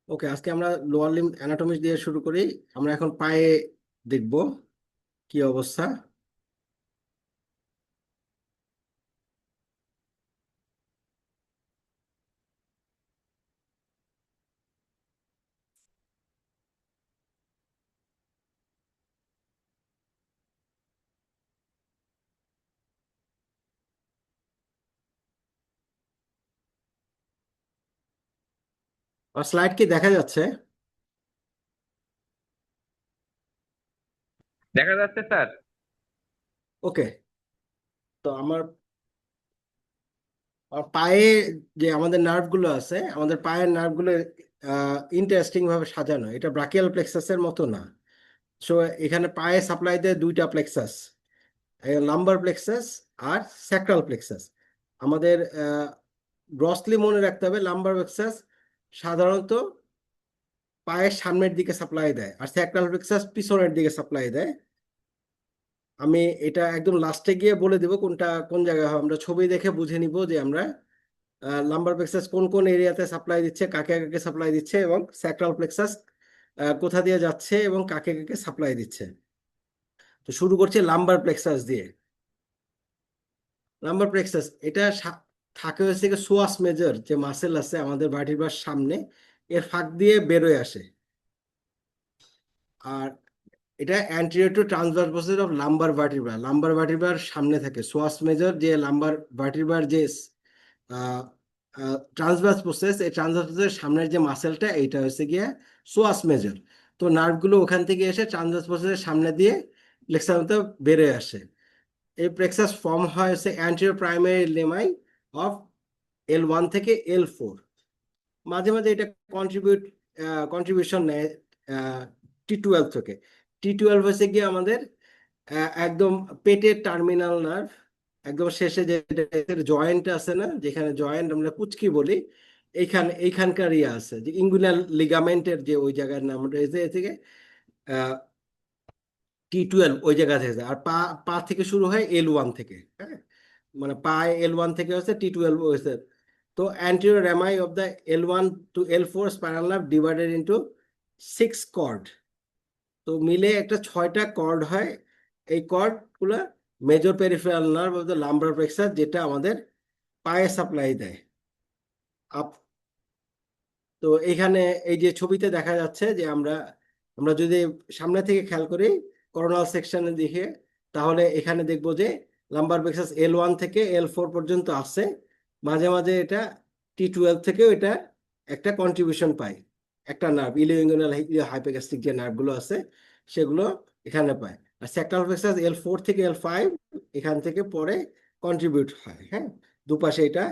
ওকে, আজকে আমরা lower limb anatomy দিয়ে শুরু করি। আমরা এখন পায়ে দেখব কি অবস্থা। আর স্লাইড কি দেখা যাচ্ছে? দেখা যাচ্ছে স্যার। ওকে। তো আমার পায়ে যে আমাদের নার্ভ গুলো আছে, আমাদের পায়ের নার্ভ গুলো ইন্টারেস্টিং ভাবে সাজানো। এটা ব্রাকিয়াল প্লেক্সাসের মতো না। সো এখানে পায়ে সাপ্লাই দেয় দুইটা প্লেক্সাস, লাম্বার প্লেক্সাস আর স্যাক্রাল প্লেক্সাস। আমাদের গ্রসলি মনে রাখতে হবে, লাম্বার প্লেক্সাস সাধারণত পায়ের সামনের দিকে সাপ্লাই দেয় আর স্যাক্রাল প্লেক্সাস পিছনের দিকে সাপ্লাই দেয়। আমি এটা একদম লাস্টে গিয়ে বলে দেব কোনটা কোন জায়গায় হয়। আমরা ছবি দেখে বুঝে নিব যে আমরা লাম্বার প্লেক্সাস কোন কোন এরিয়াতে সাপ্লাই দিচ্ছে, কাকে কাকে সাপ্লাই দিচ্ছে, এবং স্যাক্রাল প্লেক্সাস কোথা দিয়ে যাচ্ছে এবং কাকে কাকে সাপ্লাই দিচ্ছে। তো শুরু করছি লাম্বার প্লেক্সাস দিয়ে। লাম্বার প্লেক্সাস এটা থাকে হচ্ছে কি সোয়াস মেজর যে মাসেল আছে আমাদের ভার্টিব্রার সামনে, এর ফাঁক দিয়ে বেরোয় আসে। আর এটা anterior to transverse process of lumbar vertebra. লাম্বার ভার্টিব্রার সামনে থাকে সোয়াস মেজর, যে লাম্বার ভার্টিব্রার যে ট্রান্সভার্স প্রসেস, এই ট্রান্সভার্স প্রসেসের সামনের যে মাসেলটা এইটা হচ্ছে গিয়ে সোয়াস মেজর। তো নার্ভগুলো ওখান থেকে এসে ট্রান্সভার্স প্রসেসের সামনে দিয়ে প্লেক্সাস মধ্যে বেরোয় আসে। এই প্লেক্সাস ফর্ম হয় হচ্ছে অ্যান্টেরিয়র প্রাইমারি লেমাই অফ L1 থেকে L4। মাঝে মাঝে এটা কন্ট্রিবিউশন নেয় T12 থেকে। T12 হচ্ছে গিয়ে আমাদের একদম পেটের টার্মিনাল নার্ভ, একদম শেষে যে জয়েন্ট আছে না, যেখানে জয়েন্ট আমরা কুচকি বলি, এইখানকার ইয়ে আছে যে ইঙ্গুইনাল লিগামেন্টের যে ওই জায়গার নাম রয়েছে এ থেকে T12 ওই জায়গা থেকে। আর পা পা থেকে শুরু হয় L1 থেকে, হ্যাঁ। মানে পায়ে L1 থেকে হচ্ছে T12 হয়েছে। তো anterior rami of the L1 to L4 spinal nerve divided into 6 cord. তো মিলে একটা 6টা কর্ড হয়। এই কর্ড গুলা major peripheral nerve of the lumbar plexus, যেটা আমাদের পায়ে সাপ্লাই দেয় আপ। তো এখানে এই যে ছবিতে দেখা যাচ্ছে যে আমরা আমরা যদি সামনে থেকে খেয়াল করি করোনাল সেকশনে দেখে, তাহলে এখানে দেখবো যে লাম্বার প্লেক্সাস L1 থেকে L4 পর্যন্ত আছে। মাঝে মাঝে এটা T12 থেকেও এটা একটা কন্ট্রিবিউশন পায়, একটা নার্ভ ইলিওইঙ্গুয়াল হাইপোগ্যাস্ট্রিক যে নার্ভগুলো আছে সেগুলো এখানে পায়। আর স্যাক্রাল প্লেক্সাস L4 থেকে L5 এখান থেকে পরে কন্ট্রিবিউট হয়, হ্যাঁ। দুপাশে এটা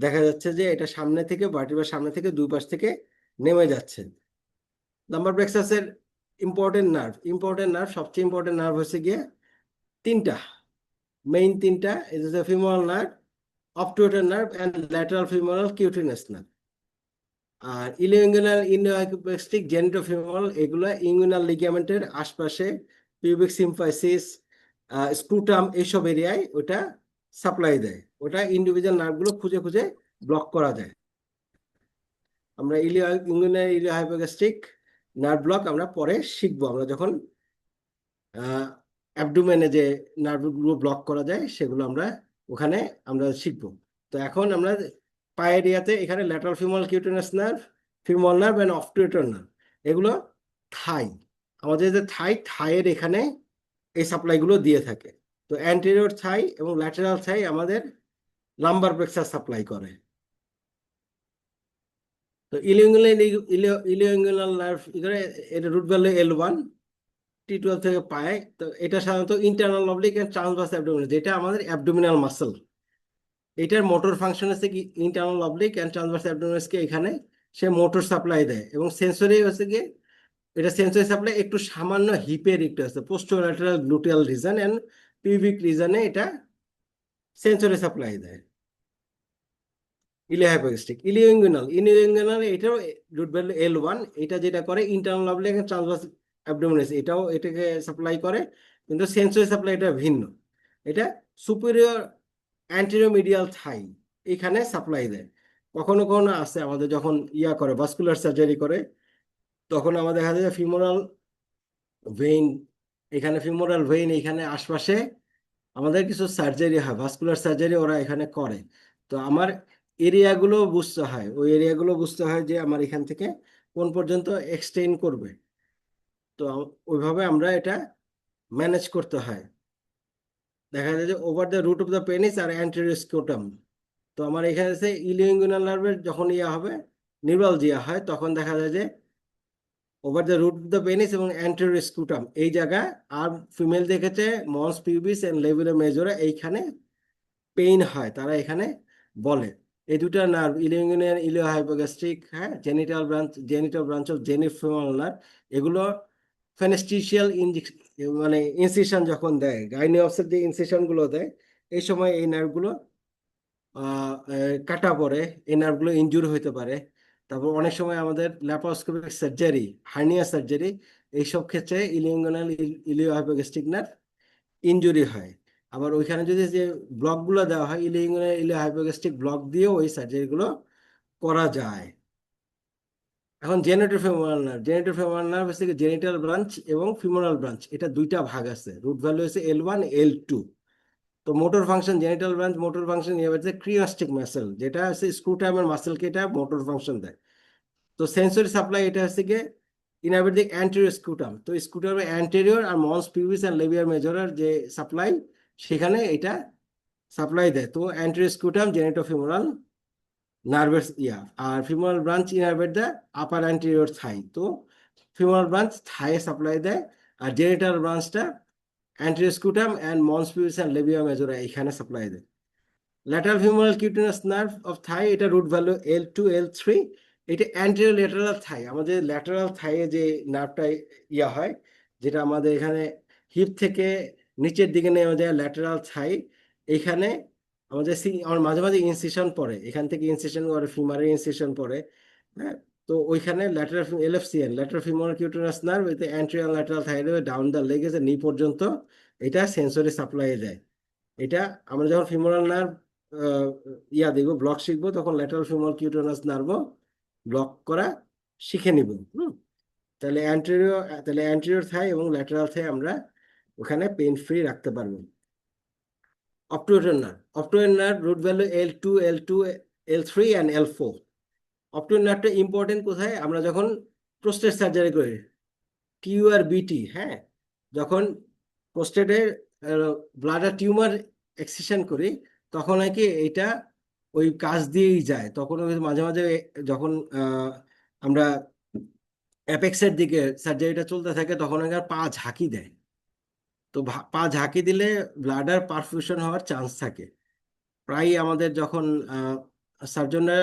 দেখা যাচ্ছে যে এটা সামনে থেকে ভার্টিব্রার সামনে থেকে দুই পাশ থেকে নেমে যাচ্ছে। লাম্বার প্লেক্সাসের ইম্পর্টেন্ট নার্ভ সবচেয়ে ইম্পর্টেন্ট নার্ভ হচ্ছে গিয়ে তিনটা, মেইন তিনটা। এটা হচ্ছে femoral nerve, obturator nerve and lateral femoral cutaneous nerve. আর ইলিওইঙ্গুয়াল ইন্ডোহাইপোপ্লাস্টিক জেনিটোফিমোরাল এগুলো ইঙ্গুইনাল লিগামেন্টের আশপাশে, পিউবিক সিম্ফাইসিস, স্ক্রুটাম, এইসব এরিয়ায় ওটা সাপ্লাই দেয়। ওটা ইন্ডিভিজুয়াল নার্ভগুলো খুঁজে খুঁজে ব্লক করা যায়। আমরা ইলিওইঙ্গুয়াল ইলিওহাইপোগ্যাস্ট্রিক নার্ভ ব্লক আমরা পরে শিখবো, আমরা যখন অ্যাবডোমেনে যে নার্ভগুলো ব্লক করা যায় সেগুলো আমরা ওখানে আমরা শিখবো। তো এখন আমরা পায়ের এরিয়াতে এখানে lateral femoral cutaneous nerve, femoral nerve and obturator nerve, এগুলো থাই। আমাদের যে থাইয়ের এখানে এই সাপ্লাইগুলো দিয়ে থাকে। তো অ্যান্টেরিয়র থাই এবং ল্যাটারাল থাই আমাদের লাম্বার প্লেক্সাস সাপ্লাই করে। তো ইলিওইঙ্গুয়াল নার্ভ এটা রুট ভ্যালু L1, T12 থেকে পায়। তো এটা সাধারণত internal oblique and transverse abdominal, যেটা আমাদের অ্যাবডোমিনাল মাসল। এটার মোটর ফাংশন হচ্ছে কি ইন্টারনাল অবলিক এন্ড ট্রান্সভার্স অ্যাবডোমিনালসকে এখানে সে মোটর সাপ্লাই দেয়, এবং সেন্সরি হচ্ছে কি এটা সেন্সরি সাপ্লাই একটু সামান্য হিপের একটু আছে, পোস্টোল্যাটারাল গ্লুটিয়াল রিজন এন্ড পিউবিক রিজনে এটা সেন্সরি সাপ্লাই দেয়। ইলিওইঙ্গুয়াল এটাও রুট ভ্যালু L1। এটা যেটা করে ইন্টারনাল অবলিক এন্ড ট্রান্সভার্স অ্যাবডোমিনালস, এটাও এটাকে সাপ্লাই করে, কিন্তু সেন্সরি সাপ্লাই এটা ভিন্ন। এটা সুপিরিয়র অ্যান্টেরিয়র মিডিয়াল থাই এখানে সাপ্লাই দেয়। কখনো কখনো আছে আমাদের যখন করে ভাস্কুলার সার্জারি করে, তখন আমাদের দেখা যায় ফিমোরাল ভেইন, এখানে ফিমোরাল ভেইন এখানে আশপাশে আমাদের কিছু সার্জারি হয়, ভাস্কুলার সার্জারি ওরা এখানে করে। তো আমার এরিয়াগুলো বুঝতে হয়, ওই এরিয়াগুলো বুঝতে হয় যে আমার এখান থেকে কোন পর্যন্ত এক্সটেন্ড করবে। তো ওইভাবে আমরা এটা ম্যানেজ করতে হয়। দেখা যায় যে over the root of the penis আর অ্যান্টেরিয়র স্ক্রোটাম। তো আমার এখানে সে ইলিয়াঙ্গুইনাল নার্ভের যখন হবে নিউরালজিয়া হয়, তখন দেখা যায় যে over the root of the penis এবং অ্যান্টেরিয়র স্ক্রোটাম এই জায়গায়, আর ফিমেল দেখেছে মস পিউবিস এন্ড লেভিলা মেজরা এইখানে পেইন হয়, তারা এখানে বলে। এই দুটা নার্ভ ইলিয়াঙ্গুইনাল ইলিওহাইপোগ্যাস্ট্রিক, হ্যাঁ, জেনিটাল ব্রাঞ্চ অফ জেনিফিমাল নার্ভ, এগুলো ফেনেস্ট্রিশিয়াল মানে ইনসিশন যখন দেয়, গাইনিওসের যে ইনসিশন গুলো দেয়, এই সময় এই নার্ভগুলো কাটা পড়ে, এই নার্ভগুলো ইনজুর হইতে পারে। তারপর অনেক সময় আমাদের ল্যাপারোস্কোপিক সার্জারি, হার্নিয়া সার্জারি, এইসব ক্ষেত্রে ইলিয়াঙ্গুইনাল ইলিওহাইপোগ্যাস্ট্রিক নার্ভ ইনজুরি হয়। আবার ওইখানে যদি যে ব্লকগুলো দেওয়া হয়, ইলিয়াঙ্গুইনাল ইলিওহাইপোগ্যাস্ট্রিক ব্লক দিয়েও ওই সার্জারিগুলো করা যায়। এখন জেনিটোফিমোরাল নার্ভ হচ্ছে জেনিটাল ব্রাঞ্চ এবং ফিমোরাল ব্রাঞ্চ, এটা দুইটা ভাগ আছে, রুট ভ্যালু হচ্ছে L1 L2। তো motor function, genital branch motor function ইয়ে হচ্ছে ক্রিয়াস্টিক মাসেল, যেটা হচ্ছে স্ক্রুটামের মাসেলকে এটা মোটর ফাংশন দেয়। তো সেন্সরি সাপ্লাই এটা হচ্ছে গিয়ে ইনহাবিট দি অ্যান্টেরিয়র স্ক্রুটাম। তো স্ক্রুটামের অ্যান্টেরিয়র আর মন্স পিউবিস অ্যান্ড লেবিয়ার মেজরের যে সাপ্লাই, সেখানে এটা সাপ্লাই দেয়। তো অ্যান্টেরিয়র স্ক্রুটাম জেনিটোফিমোরাল নার্ভাস আর femoral branch inhabit the upper anterior thigh. তো ফিমোরাল ব্রাঞ্চ থাইয়ে সাপ্লাই দেয়, আর জেনিটাল ব্রাঞ্চটা anterior scrotum and mons pubis and labia majora এখানে সাপ্লাই দেয়। Lateral femoral cutaneous nerve of thigh, এটা রুট ভ্যালু L2 L3। এটা অ্যান্টেরিয়র ল্যাটারাল থাই, আমাদের ল্যাটারাল থাইয়ে যে নার্ভটা হয়, যেটা আমাদের এখানে হিপ থেকে নিচের দিকে নেমে যায় ল্যাটারাল থাই, এইখানে আমাদের আমার মাঝে মাঝে ইনসিশন পড়ে, এখান থেকে ইনসিশন করে ফিমারের ইনসিশন পড়ে, হ্যাঁ। তো ওইখানে lateral LFCN, lateral femoral cutaneous nerve, এতে anterior lateral thigh down the leg এসে নি পর্যন্ত এটা সেন্সরি সাপ্লাই দেয়। এটা আমরা যখন ফিমোরাল নার্ভ দেখবো, ব্লক শিখবো, তখন lateral femoral cutaneous nerve block করা শিখে নিব। তাহলে অ্যান্টেরিয়র থাই এবং ল্যাটারাল থাই আমরা ওখানে পেন ফ্রি রাখতে পারবো। Obturator nerve root value L2 L3 and L4। Obturator নার্ভটা ইম্পর্টেন্ট কোথায়, আমরা যখন প্রোস্টেট সার্জারি করি, TURBT, হ্যাঁ, যখন প্রোস্টেটের ব্লাডার টিউমার এক্সিশন করি, তখন আর কি এটা ওই কাজ দিয়েই যায়। তখন ওই মাঝে মাঝে যখন আমরা অ্যাপেক্সের দিকে সার্জারিটা চলতে থাকে, তখন আর পা ঝাঁকি দেয়। তো পা ঝাঁকি দিলে ব্লাডার পারফিউশন হওয়ার চান্স থাকে। প্রায় আমাদের যখন সার্জনরা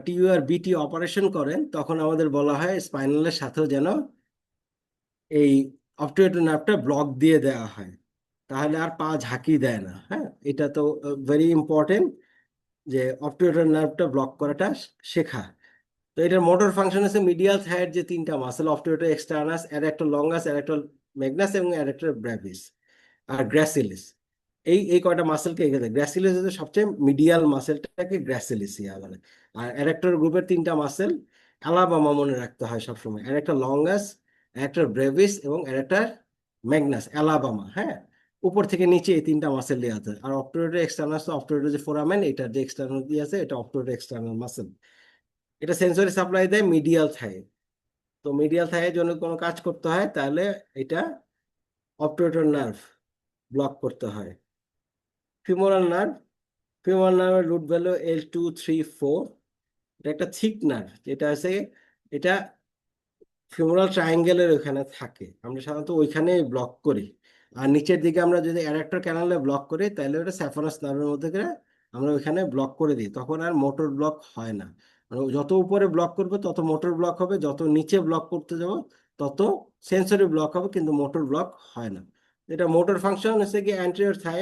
TURBT অপারেশন করেন, তখন আমাদের বলা হয় স্পাইনালের সাথেও যেন এই অপটুয়েটর নার্ভটা ব্লক দিয়ে দেওয়া হয়, তাহলে আর পা ঝাঁকি দেয় না। হ্যাঁ, এটা তো ভেরি ইম্পর্টেন্ট যে অপটুয়েটর নার্ভটা ব্লক করাটা শেখা। তো এটার মোটর ফাংশন আছে মিডিয়াল থাইয়ের যে তিনটা muscle, obturator externus, adductor longus, adductor magnus এবং অ্যাডাক্টর ব্রেভিস আর গ্র্যাসিলিস। এই কয়টা মাসেলকে এগিয়ে দেয়। গ্র্যাসিলিস হচ্ছে সবচেয়ে মিডিয়াল মাসেলটাকে গ্র্যাসিলিস বলে। আর অ্যাডাক্টর গ্রুপের তিনটা মাসেল অ্যালাবামা মনে রাখতে হয় সবসময়, অ্যাডাক্টর লঙ্গাস, অ্যাডাক্টর ব্রেভিস এবং অ্যাডাক্টর ম্যাগনাস, অ্যালাবামা, হ্যাঁ। উপর থেকে নিচে এই তিনটা মাসেল দিয়ে আছে। আর অপটুয়েটর এক্সটার্নাস, অপটুয়েটর যে ফোরামেন, এটার যে এক্সটার্নাল দিয়ে আছে, এটা অপটুয়েটর এক্সটার্নাল মাসেল। এটা সেন্সরি সাপ্লাই দেয় মিডিয়াল থাইয়ে। তো মিডিয়াল থাইয়ের জন্য কোনো কাজ করতে হয়, তাহলে এটা অপটুয়েটর নার্ভ ব্লক করতে হয়। ফিমোরাল নার্ভ, ফিমোরাল নার্ভের রুট ভ্যালু L2 3 4। এটা একটা থিক নার্ভ, যেটা আছে এটা ফিমোরাল ট্রায়াঙ্গেলের ওখানে থাকে, আমরা সাধারণত ওইখানে ব্লক করি। আর নিচের দিকে আমরা যদি অ্যাডাক্টর ক্যানালে ব্লক করি, তাহলে ওটা স্যাফারাস নার্ভের মধ্যে করে আমরা ওইখানে ব্লক করে দিই, তখন আর মোটর ব্লক হয় না। মানে যত উপরে ব্লক করবে তত মোটর ব্লক হবে, যত নিচে ব্লক করতে যাবো তত সেন্সরি ব্লক হবে, কিন্তু মোটর ব্লক হয় না। এটা মোটর ফাংশন হচ্ছে কি অ্যান্টেরিয়র থাই,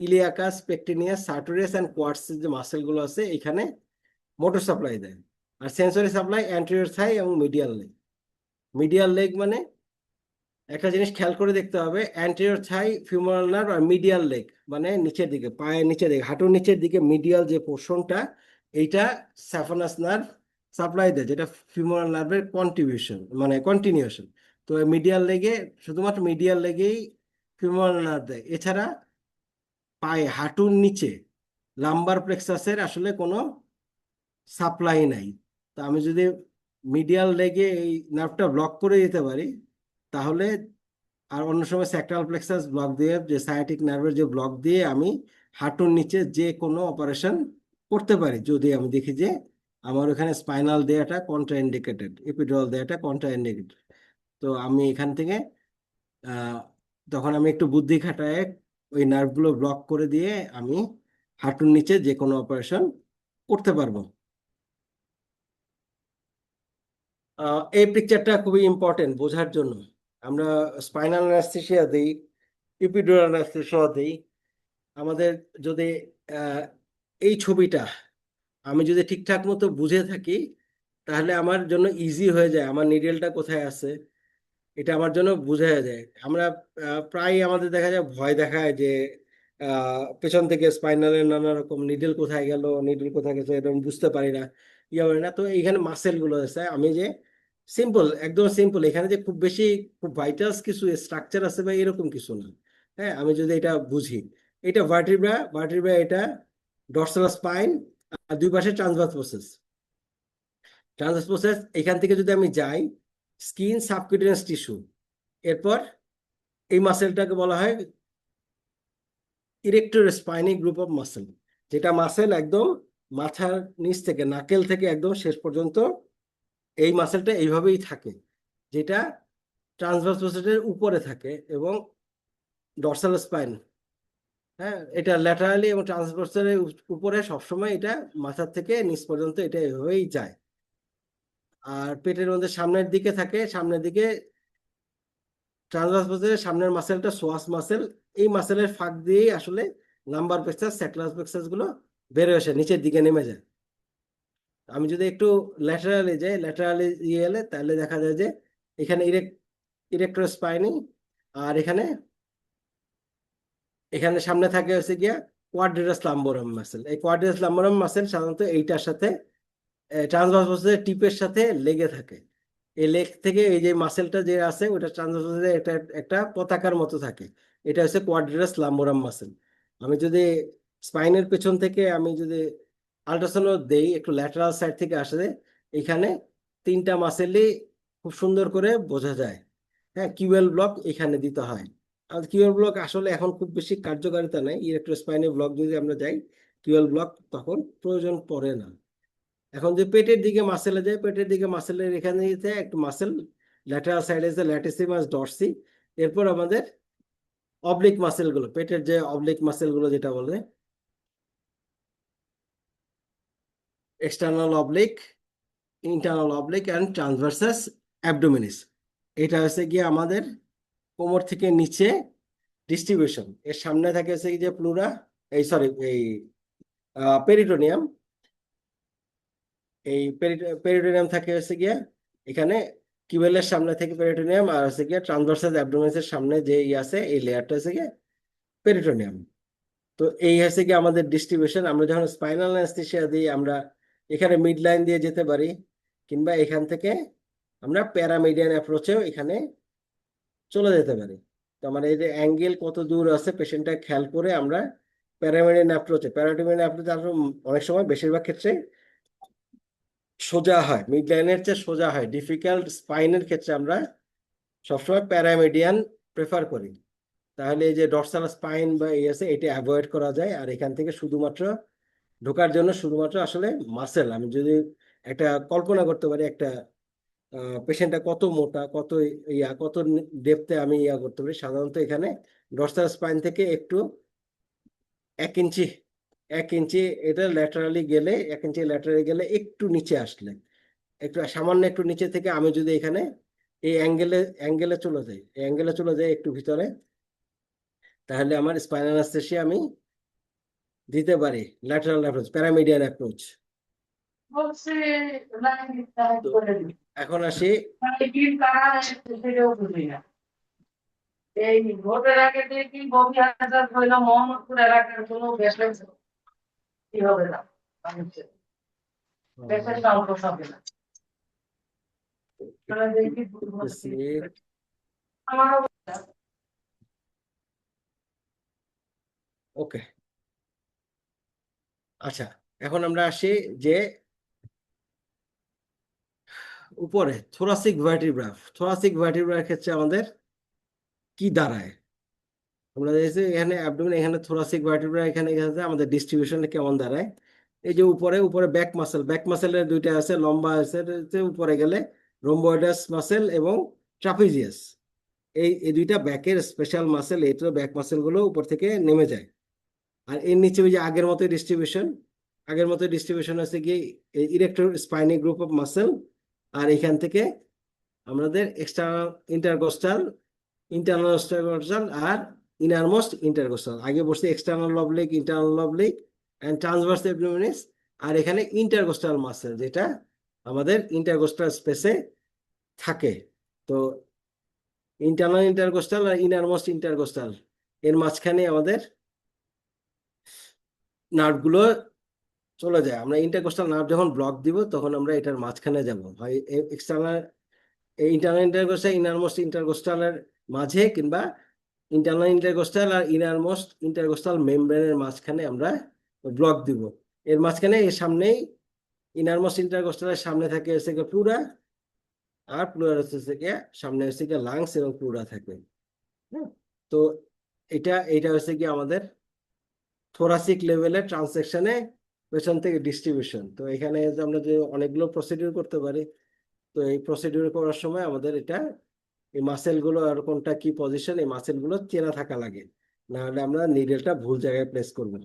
ইলিয়াকাস, পেকটিনিয়াস, সার্টোরিয়াস অ্যান্ড কোয়াড্রিসেস যে মাসেলগুলো আছে, এখানে মোটর সাপ্লাই দেয়। আর সেন্সরি সাপ্লাই অ্যান্টেরিয়র থাই এবং মিডিয়াল লেগ। মিডিয়াল লেগ মানে একটা জিনিস খেয়াল করে দেখতে হবে, অ্যান্টেরিয়র থাই, ফিমোরাল নার্ভ আর মিডিয়াল লেগ, মানে নিচের দিকে, পায়ের নিচের দিকে, হাঁটুর নিচের দিকে মিডিয়াল যে পোর্শনটা, এইটা স্যাফোনাস নার্ভ সাপ্লাই দেয়, যেটা ফিমোরাল নার্ভের কন্ট্রিবিউশন মানে কন্টিনিউশন। তো মিডিয়াল লেগে, শুধুমাত্র মিডিয়াল লেগেই ফিমোরাল নার্ভ দেয়। এছাড়া পায়ে হাঁটুর নিচে লাম্বার প্লেক্সাসের আসলে কোনো সাপ্লাই নাই। তো আমি যদি মিডিয়াল লেগে এই নার্ভটা ব্লক করে দিতে পারি, তাহলে আর অন্য সময় স্যাক্রাল প্লেক্সাস ব্লক দিয়ে, যে সায়াটিক নার্ভের যে ব্লক দিয়ে আমি হাঁটুর নিচে যে কোনো অপারেশন করতে পারি, যদি আমি দেখি যে আমার ওখানে স্পাইনাল দেয়াটা কন্ট্রাইন্ডিকেটেড, এপিডুরাল দেয়াটা কন্ট্রাইন্ডিকেটেড। তো আমি এখান থেকে আহ, তখন আমি একটু বুদ্ধি খাটায় ওই নার্ভগুলো ব্লক করে দিয়ে আমি হাঁটুর নিচে যে কোনো অপারেশন করতে পারবো। এই পিকচারটা খুবই ইম্পর্টেন্ট বোঝার জন্য। আমরা স্পাইনাল অ্যানেস্থেসিয়া দিই, ইপিডুরাল অ্যানেস্থেসিয়া দিই। আমাদের যদি আহ, এই ছবিটা আমি যদি ঠিকঠাক মতো বুঝে থাকি, তাহলে আমার জন্য ইজি হয়ে যায় আমার নিডেলটা কোথায় আছে, এটা আমার জন্য বোঝা যায়। আমরা প্রায় আমাদের দেখা যায় ভয় দেখায় যে পেছন থেকে স্পাইনালের নানা রকম নিডেল কোথায় গেল, নিডেল কোথায় গেছে এরকম বুঝতে পারি না, ইয়ে হয় না। তো এইখানে মাসেল গুলো আছে, আমি যে সিম্পল, একদম সিম্পল, এখানে যে খুব বেশি খুব ভাইটালস কিছু স্ট্রাকচার আছে বা এরকম কিছু না। হ্যাঁ, আমি যদি এটা বুঝি, এটা ভার্টিব্রা, ভার্টিব্রা এটা ডর্সাল স্পাইন, আর দুই পাশে ট্রান্সভার্স প্রসেস। ট্রান্সভার্স প্রসেস এখান থেকে যদি আমি যাই, স্কিন সাবকিউটেনিয়াস টিস্যু, এরপর এই মাসেলটাকে বলা হয় erector spinae group of muscle, যেটা মাসেল একদম মাথার নিচ থেকে নাকেল থেকে একদম শেষ পর্যন্ত এই মাসেলটা এইভাবেই থাকে, যেটা ট্রান্সভার্স প্রসেসের উপরে থাকে এবং ডর্সাল স্পাইন। হ্যাঁ, এটা ল্যাটারালি এবং ট্রান্সভার্সালের উপরে সবসময় এটা মাথার থেকে নিচ পর্যন্ত এটা এভাবেই যায়। আর পেটের মধ্যে সামনের দিকে থাকে, সামনের দিকে ট্রান্সভার্স প্রসেসের সামনের মাসেলটা সোয়াস মাসেল। এই মাসেলের ফাঁক দিয়েই আসলে লাম্বার প্লেক্সাস, স্যাক্রাল প্লেক্সাস গুলো বের হয়ে আসে, নিচের দিকে নেমে যায়। আমি যদি একটু ল্যাটারালি যাই, ল্যাটারালি ইয়ে এলে তাহলে দেখা যায় যে এখানে ইরেক্টর স্পাইনি, আর এখানে এখানে সামনে থাকে হচ্ছে গিয়া কোয়াড্রিটাস লাম্বোরাম মাসেল। এই কোয়াড্রিটাস লাম্বোরাম মাসেল সাধারণত এইটার সাথে ট্রান্সভার্স প্রসেসের টিপের সাথে লেগে থাকে। এই লেগ থেকে এই যে মাসেলটা যে আছে ওটা ট্রান্সভার্স প্রসেসে এটা একটা পতাকার মতো থাকে, এটা হচ্ছে কোয়াড্রিটাস লাম্বোরাম মাসেল। আমি যদি স্পাইনের পেছন থেকে আমি যদি আল্ট্রাসাউন্ড দেই, একটু ল্যাটারাল সাইড থেকে আসে, এখানে তিনটা মাসেলই খুব সুন্দর করে বোঝা যায়। হ্যাঁ, কিউএল ব্লক এখানে দিতে হয়। আর কিউএল ব্লক আসলে এখন খুব বেশি কার্যকারিতা নেই, ইলেকট্রোস্পাইনের ব্লক যদি আমরা যাই, কিউএল ব্লক তখন প্রয়োজন পড়ে না। এখন যে পেটের দিকে মাসেলে যায়, পেটের দিকে মাসেলের এখানে একটু মাসেল ল্যাটারাল সাইডে আছে ল্যাটিসিমাস ডরসি। এরপর আমাদের অবলিক মাসেল গুলো, পেটের যে অবলিক মাসেল গুলো যেটা বলে external oblique, internal oblique and transversus abdominis. এটা হচ্ছে গিয়ে আমাদের কোমর থেকে নিচে ডিস্ট্রিবিউশন। এর সামনে থাকে হচ্ছে কি যে প্লুরা, এই সরি এই পেরিটোনিয়াম। এই পেরিটোনিয়াম থাকে হচ্ছে গিয়ে এখানে কিউবেলের সামনে থেকে পেরিটোনিয়াম, আর হচ্ছে গিয়ে ট্রান্সভার্সাস অ্যাবডোমিনিসের সামনে যে আছে এই লেয়ারটা হচ্ছে গিয়ে পেরিটোনিয়াম। তো এই হচ্ছে কি আমাদের ডিস্ট্রিবিউশন। আমরা যখন স্পাইনাল অ্যানেস্থেসিয়া দিই, আমরা এখানে মিড লাইন দিয়ে যেতে পারি, কিংবা এখান থেকে আমরা প্যারামিডিয়ান অ্যাপ্রোচেও এখানে চলে যেতে পারি। তো আমার এই যে অ্যাঙ্গেল কত দূর আছে পেশেন্টটা খেয়াল করে আমরা প্যারামিডিয়ান অ্যাপ্রোচে আসলে অনেক সময় বেশিরভাগ ক্ষেত্রে সোজা হয়, মিড লাইনের চেয়ে সোজা হয়। ডিফিকাল্ট স্পাইনের ক্ষেত্রে আমরা সবসময় প্যারামিডিয়ান প্রেফার করি, তাহলে এই যে ডর্সাল স্পাইন বা এই আছে এটা অ্যাভয়েড করা যায়। আর এখান থেকে শুধুমাত্র ঢোকার জন্য শুধুমাত্র আসলে মাসেল, আমি যদি একটা কল্পনা করতে পারি একটা পেশেন্টটা কত মোটা, কত কত ডেপথে আমি করতে পারি, সাধারণত এখানে ডর্সাল স্পাইন থেকে একটু 1 ইঞ্চি, 1 ইঞ্চি এটা ল্যাটারালি গেলে, 1 ইঞ্চি ল্যাটারালি গেলে একটু নিচে আসলে, একটু সামান্য একটু নিচে থেকে আমি যদি এখানে এই অ্যাঙ্গেলে চলে যাই, এই অ্যাঙ্গেলে চলে যাই একটু ভিতরে, তাহলে আমার স্পাইনাল অ্যানেস্থেসিয়া আমি দিতে পারি, ল্যাটারাল অ্যাপ্রোচ, প্যারামিডিয়ান অ্যাপ্রোচ। বলছে লাইন ডিসকানেক্ট তো করে দিই। এখন আসি, মানে বিল কারা সেটাও বুঝি না। এই ভোটের আগে দেখি ববি হাজার হইল মোহাম্মদপুর এলাকার কোনো গ্যাস লাইন কি হবে না মানুষের। পেশেন্টটাও বসাবে না তাহলে দেখি আমারও ওকে, আচ্ছা, এখন আমরা আসি যে উপরে থোরাসিক ভার্টিব্রার ক্ষেত্রে আমাদের কি দাঁড়ায়? আমরা দেখছি এখানে অ্যাবডোমেন, এখানে থোরাসিক ভার্টিব্রা, এখানে এখানে আমাদের ডিস্ট্রিবিউশন কেমন দাঁড়ায়। এই যে উপরে উপরে ব্যাক মাসেলের দুইটা আছে, লম্বা আছে, উপরে গেলে রোম্বয়েডাস মাসেল এবং ট্রাপিজিয়াস, এই দুইটা ব্যাকের স্পেশাল মাসেল, এই তো ব্যাক মাসেল গুলো উপর থেকে নেমে যায়। আর এর নিচে ওই যে আগের মতো ডিস্ট্রিবিউশন আছে কি erector spinae group of muscle. আর এখান থেকে আমাদের এক্সটার্নাল ইন্টারকোস্টাল আর ইনারমোস্ট ইন্টারকোস্টাল, আগে বসছে external oblique, internal oblique and transverse abdominis. আর এখানে ইন্টারকোস্টাল মাসেল, যেটা আমাদের ইন্টারকোস্টাল স্পেসে থাকে। তো ইন্টারনাল ইন্টারকোস্টাল আর ইনারমোস্ট ইন্টারকোস্টাল এর মাঝখানে আমাদের নার্ভগুলো চলে যায়। আমরা ইন্টারকোস্টাল নার্ভ যখন ব্লক দিব তখন আমরা এটার মাঝখানে যাব, হয় এক্সটার্নাল ইন্টারনাল ইন্টারকোস্টাল ইনারমোস্ট ইন্টারকোস্টালের মাঝে, কিংবা ইন্টারনাল ইন্টারকোস্টাল আর ইনারমোস্ট ইন্টারকোস্টাল মেমব্রেনের মাঝখানে আমরা ব্লক দিব। এর মাঝখানে এর সামনেই ইনারমোস্ট ইন্টারকোস্টালের সামনে থাকে হচ্ছে গিয়ে প্লুরা, আর প্লুরার হচ্ছে গিয়ে সামনে হচ্ছে গিয়ে লাংস এবং প্লুরা থাকবে। হ্যাঁ, তো এটা হচ্ছে কি আমাদের থোরাসিক লেভেলের ট্রান্সেকশনে পেছন থেকে ডিস্ট্রিবিউশন। তো এখানে যে আমরা যে অনেকগুলো প্রসিডিউর করতে পারি, তো এই প্রসিডিউর করার সময় আমাদের এই মাসেল গুলো আর কোনটা কি পজিশন, এই মাসেল গুলো চেনা থাকা লাগে, না হলে আমরা নিডেলটা ভুল জায়গায় প্লেস করবো।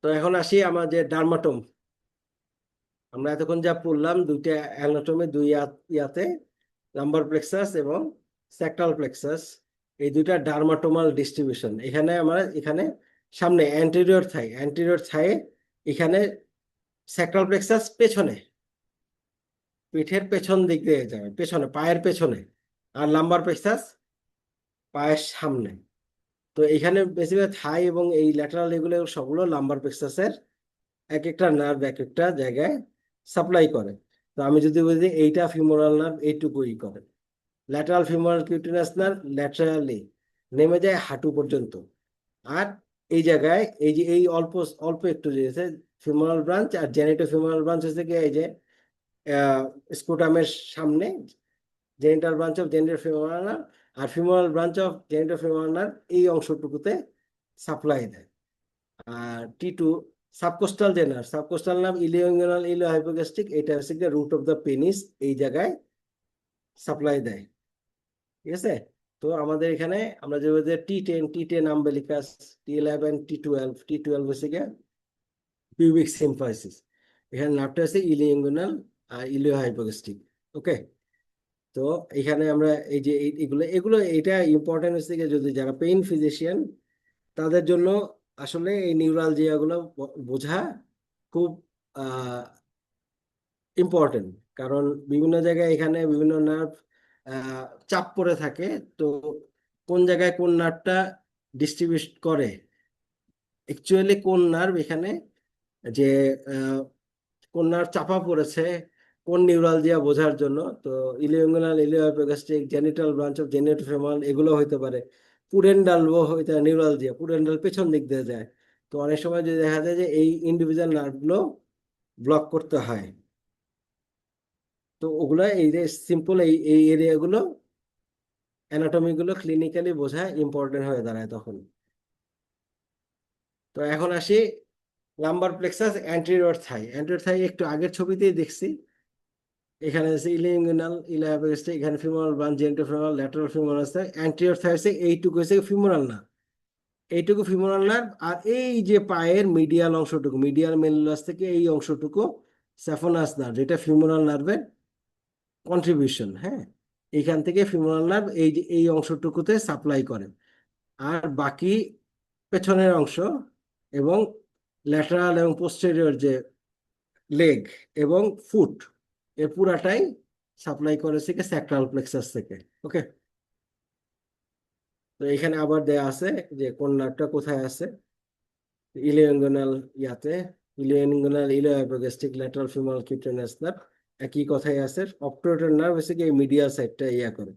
তো এখন আসি আমাদের ডার্মাটোম। আমরা এতক্ষণ যা পড়লাম দুইটা অ্যানাটমি, ইয়াতে লাম্বার প্লেক্সাস এবং স্যাক্রাল প্লেক্সাস, এই দুইটা ডার্মাটোমাল ডিস্ট্রিবিউশন। এখানে সামনে অ্যান্টেরিয়র থাই, এখানে স্যাক্রাল প্লেক্সাস পেছনে, পিঠের পেছন দিক দিয়ে যাবে, পেছনে পায়ের পেছনে, আর লাম্বার প্লেক্সাস পায়ের সামনে। তো এখানে বেশিরভাগ থাই এবং এই ল্যাটারাল এগুলো সবগুলো লাম্বার প্লেক্সাসের এক একটা নার্ভ এক একটা জায়গায় সাপ্লাই করে। তো আমি যদি বলি এইটা ফিমোরাল নার্ভ এইটুকুই করে, lateral femoral cutaneous nerve laterally নেমে যায় হাঁটু পর্যন্ত। আর এই জায়গায় এই যে এই অল্প অল্প একটু যে ফিমোরাল ব্রাঞ্চ আর জেনিটো ফিমোরাল ব্রাঞ্চ হচ্ছে কি এই যে স্কুটামের সামনে, genital branch of genitofemoral nerve আর femoral branch of genitofemoral nerve এই অংশটুকুতে সাপ্লাই দেয়। আর T2 সাবকোস্টাল নার্ভ ইলিওইঙ্গুয়াল ইলিওহাইপোগ্যাস্ট্রিক, এটা হচ্ছে কি রুট অফ দ্য পেনিস, এই জায়গায় সাপ্লাই দেয়। ঠিক আছে, তো আমাদের এখানে আমরা যে T10 আম্বেলিকাস, T11 T12 হচ্ছে গিয়ে পিউবিক সিম্ফাইসিস, এখানে নার্ভটা হচ্ছে ইলিওইঙ্গুয়াল আর ইলিওহাইপোগ্যাস্ট্রিক। ওকে, তো এখানে আমরা এই যে এগুলো এগুলো এটা ইম্পর্টেন্ট হচ্ছে গিয়ে যদি যারা পেইন ফিজিশিয়ান তাদের জন্য আসলে এই নিউরালজিয়া গুলো বোঝা খুব ইম্পর্টেন্ট। কারণ বিভিন্ন জায়গায় এখানে বিভিন্ন নার্ভ চাপ পড়ে থাকে। তো কোন জায়গায় কোন নার্ভটা ডিস্ট্রিবিউট করে, অ্যাকচুয়ালি কোন নার্ভ এখানে যে কোন নার্ভ চাপা পড়েছে, কোন নিউরালজিয়া বোঝার জন্য। তো ilioinguinal iliohypogastric, genital branch of genitofemoral এগুলো হইতে পারে। পুডেন্ডাল হইতে নিউরালজিয়া, পুডেন্ডাল পেছন দিক দিয়ে যায়। তো অনেক সময় যদি দেখা যায় যে এই ইন্ডিভিজুয়াল নার্ভগুলো ব্লক করতে হয়, তো ওগুলা এই যে সিম্পল এই এরিয়াগুলো অ্যানাটমি গুলো ক্লিনিক্যালি বোঝা ইম্পর্টেন্ট হয়ে দাঁড়ায় তখন। তো এখন আসি লাম্বার প্লেক্সাস অ্যান্টেরিয়র থাই একটু আগের ছবিতেই দেখছি। এখানে আছে ইলিওইঙ্গুয়াল ইলিওহাইপোগ্যাস্ট্রিক, এখানে femoral branch genito femoral lateral femoral আছে, অ্যান্টেরিয়র থাই আছে এইটুকু হচ্ছে ফিমোরাল নার্ভ, এইটুকু ফিমোরাল নার্ভ। আর এই যে পায়ের মিডিয়াল অংশটুকু, মিডিয়াল মেলুলাস থেকে এই অংশটুকু স্যাফোনাস নার্ভ, যেটা ফিমোরাল নার্ভের কন্ট্রিবিউশন। হ্যাঁ, এখান থেকে ফিমোরাল নার্ভ এই যে এই অংশটুকুতে সাপ্লাই করে। আর বাকি পেছনের অংশ এবং ল্যাটারাল এবং পোস্টেরিয়র যে লেগ এবং ফুট, এর পুরাটাই সাপ্লাই করেছে কি স্যাক্রাল প্লেক্সাস থেকে। ওকে, তো এখানে আবার দেয়া আছে যে কোন নার্ভটা কোথায় আছে। ইলিয়াঙ্গুনাল ইয়াতে, ইলিয়াঙ্গুনাল ইলিয়াপ্রোগেস্টিক ল্যাটারাল ফিমাল কিউটেনাস নার্ভ একই কথাই আছে। অপটোরেটর নার্ভ হচ্ছে কি এই মিডিয়াল সাইডটা ইয়া করে,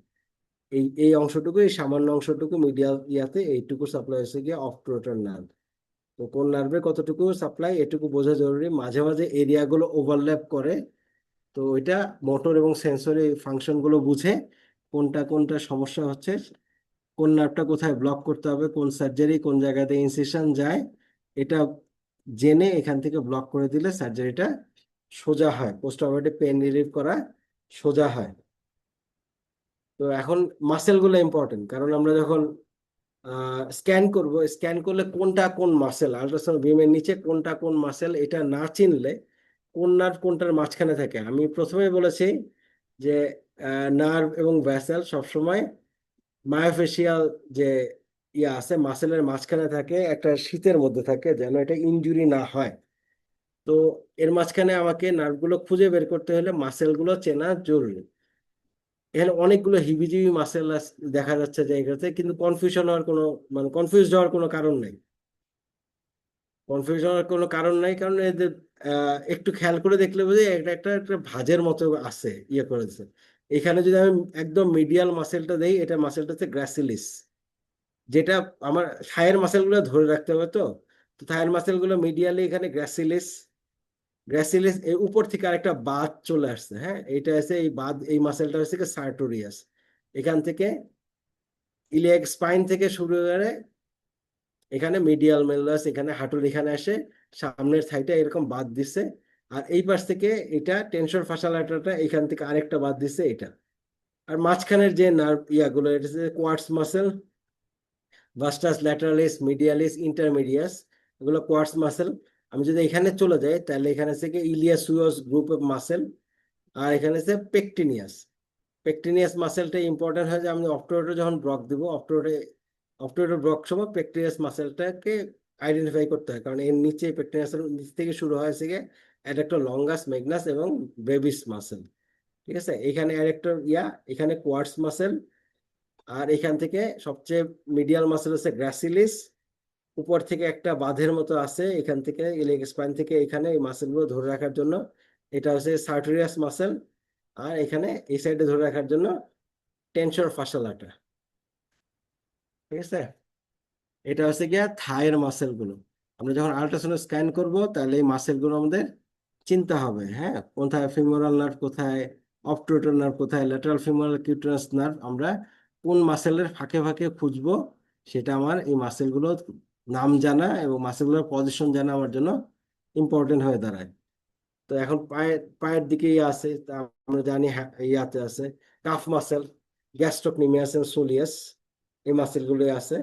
এই অংশটুকু, এই সামান্য অংশটুকু মিডিয়াল ইয়াতে, এইটুকু সাপ্লাই হচ্ছে গিয়ে অপটোরেটর নার্ভ। তো কোন নার্ভে কতটুকু সাপ্লাই এটুকু বোঝা জরুরি। মাঝে মাঝে এরিয়াগুলো ওভারল্যাপ করে, তো ওইটা মোটর এবং সেন্সরি ফাংশন গুলো বুঝে কোনটা কোনটা সমস্যা হচ্ছে, কোন নার্ভটা কোথায় ব্লক করতে হবে, কোন সার্জারি কোন জায়গাতে ইনসিশন যায়, এটা জেনে এখান থেকে ব্লক করে দিলে সার্জারিটা সোজা হয়, পোস্ট অপারেটিভ পেন রিলিভ করা সোজা হয়। তো এখন মাসেল গুলো ইম্পর্টেন্ট, কারণ আমরা যখন স্ক্যান করব, স্ক্যান করলে কোনটা কোন মাসেল, আল্ট্রাসাউন্ড বিমের নিচে কোনটা কোন মাসেল এটা না চিনলে কোন নার্ভ কোনটার মাঝখানে থাকে। আমি প্রথমে বলেছি যে নার্ভ এবং ভ্যাসেল সবসময় মায়োফেশিয়াল যে ইয়া আছে মাসেলের মাঝখানে থাকে, একটা শীতের মধ্যে থাকে, যেন এটা ইনজুরি না হয়। তো এর মাঝখানে আমাকে নার্ভগুলো খুঁজে বের করতে হলে মাসেলগুলো চেনা জরুরি। এখানে অনেকগুলো হিবিজিবি মাসেল দেখা যাচ্ছে জায়গাতে, কিন্তু কনফিউশন হওয়ার কোনো, মানে কনফিউজ হওয়ার কোনো কারণ নেই। কনফিউশন হওয়ার কোনো কারণ নাই, কারণ এদের একটু খেয়াল করে দেখলে বুঝি এটা একটা একটা ভাঁজের মতো আছে ইয়ে করেছে। এখানে যদি আমি একদম মিডিয়াল মাসেলটা দেই, এটা মাসেলটা হচ্ছে গ্রাসিলিস, যেটা আমার থায়ের মাসেলগুলো ধরে রাখতে হবে। তো তো থায়ের মাসেলগুলো মিডিয়ালি এখানে গ্রাসিলিস, গ্রাসিলিস এর উপর থেকে আরেকটা বাদ চলে আসছে। হ্যাঁ, এটা আছে এই বাদ, এই মাসেলটা হচ্ছে কি সার্টোরিয়াস। এখান থেকে ইলিয়াক স্পাইন থেকে শুরু করে এখানে মিডিয়াল মেলুলাস, এখানে হাঁটুর এখানে আসে, সামনের সাইডে এরকম বাদ দিছে। আর এই পাশ থেকে এটা টেনসর ফাসালাটাটা এখান থেকে আরেকটা বাদ দিছে এটা। আর মাঝখানের যে নার্ভ ইয়াগুলো, এটা হচ্ছে কোয়ার্টস মাসেল, ভাস্টাস ল্যাটারালিস, মিডিয়ালিস, ইন্টারমিডিয়াস, এগুলো কোয়ার্টস মাসেল। আমি যদি এখানে চলে যাই তাহলে এখানে থেকে ইলিয়াসুয়াস গ্রুপ অফ মাসেল। আর এখানে আছে পেকটিনিয়াস। পেকটিনিয়াস মাসেলটা ইম্পর্টেন্ট হয় যে আমি অপটোরেটর যখন ব্লক দিব, অপটোরেটর ব্লক সময় পেকটিনিয়াস মাসেলটাকে আইডেন্টিফাই করতে হয়, কারণ এর নিচে পেকটিনিয়াসের নিচ থেকে শুরু হয়েছে গিয়ে অ্যাডাক্টর লঙ্গাস, ম্যাগনাস এবং ব্রেভিস মাসেল। ঠিক আছে, এখানে অ্যাডাক্টর ইয়া, এখানে কোয়ার্টস মাসেল। আর এখান থেকে সবচেয়ে মিডিয়াল মাসেল হচ্ছে গ্রাসিলিস, উপর থেকে একটা বাঁধের মতো আছে, এখান থেকে ইলিয়াক স্পাইন থেকে এখানে এই মাসেলগুলো ধরে রাখার জন্য এটা হচ্ছে সার্টোরিয়াস মাসেল। আর এখানে এই সাইডে ধরে রাখার জন্য টেনসর ফাসালাটা। ঠিক আছে, এটা হচ্ছে গিয়া থায়ের মাসেল গুলো। আমরা যখন আল্ট্রাসাউন্ড স্ক্যান করব তাহলে এই মাসেল গুলো আমাদের চিনতে হবে। হ্যাঁ, কোথায় ফিমোরাল নার্ভ, কোথায় অপটোরেটর নার্ভ, কোথায় ল্যাটারাল ফিমোরাল কিউটেনাস নার্ভ, আমরা কোন মাসেলের ফাঁকে ফাঁকে খুঁজবো, সেটা আমার এই মাসেল গুলো নাম জানা এবং মাসেল গুলোর পজিশন জানা আমার জন্য ইম্পর্টেন্ট হয়ে দাঁড়ায়। তো এখন পায়ের দিকে ইয়ে আছে, তা আমরা জানি ইয়াতে আছে কাফ মাসেল, গ্যাস্ট্রোকনিমিয়াস এন্ড সোলিয়াস, এই মাসেল গুলো আছে।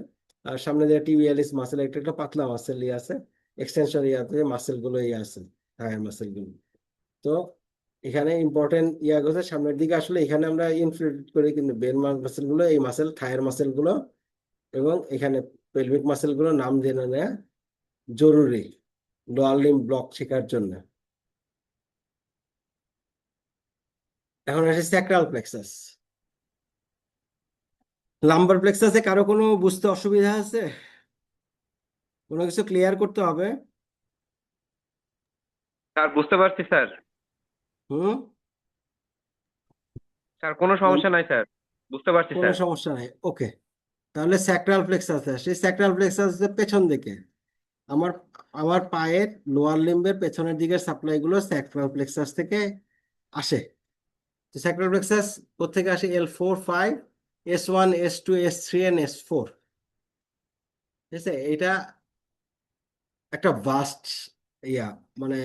আর সামনে যে টিবিয়ালিস মাসেল, একটা একটা পাতলা মাসেল ইয়ে আছে, এক্সটেনশন ইয়াতে মাসেল গুলো ইয়ে আছে, থায়ার মাসেল গুলো। তো এখানে ইম্পর্টেন্ট ইয়া আছে সামনের দিকে, আসলে এখানে আমরা ইনক্লুড করি, কিন্তু বেন মাসেল গুলো, এই মাসেল থায়ার মাসেল গুলো এবং এখানে পেলভিক মাসেল গুলো নাম জেনে নেওয়া জরুরি লোয়ার লিম্ব ব্লক শেখার জন্য। এখন আসে স্যাক্রাল প্লেক্সাস। লাম্বার প্লেক্সাসে কারো কোনো বুঝতে অসুবিধা আছে? কোনো কিছু ক্লিয়ার করতে হবে? স্যার বুঝতে পারছি স্যার। হুম, স্যার কোনো সমস্যা নাই স্যার, বুঝতে পারছি কোনো স্যার। সমস্যা নাই। ওকে, তাহলে স্যাক্রাল প্লেক্সাস আসে। স্যাক্রাল প্লেক্সাস পেছন দিকে, আমার আমার পায়ের লোয়ার লিম্বের পেছনের দিকের সাপ্লাই গুলো স্যাক্রাল প্লেক্সাস থেকে আসে। তো স্যাক্রাল প্লেক্সাস কোথেকে আসে? L4-5, S1, S2, S3 and S4। ঠিক আছে, এটা একটা ভাস্ট ইয়া, মানে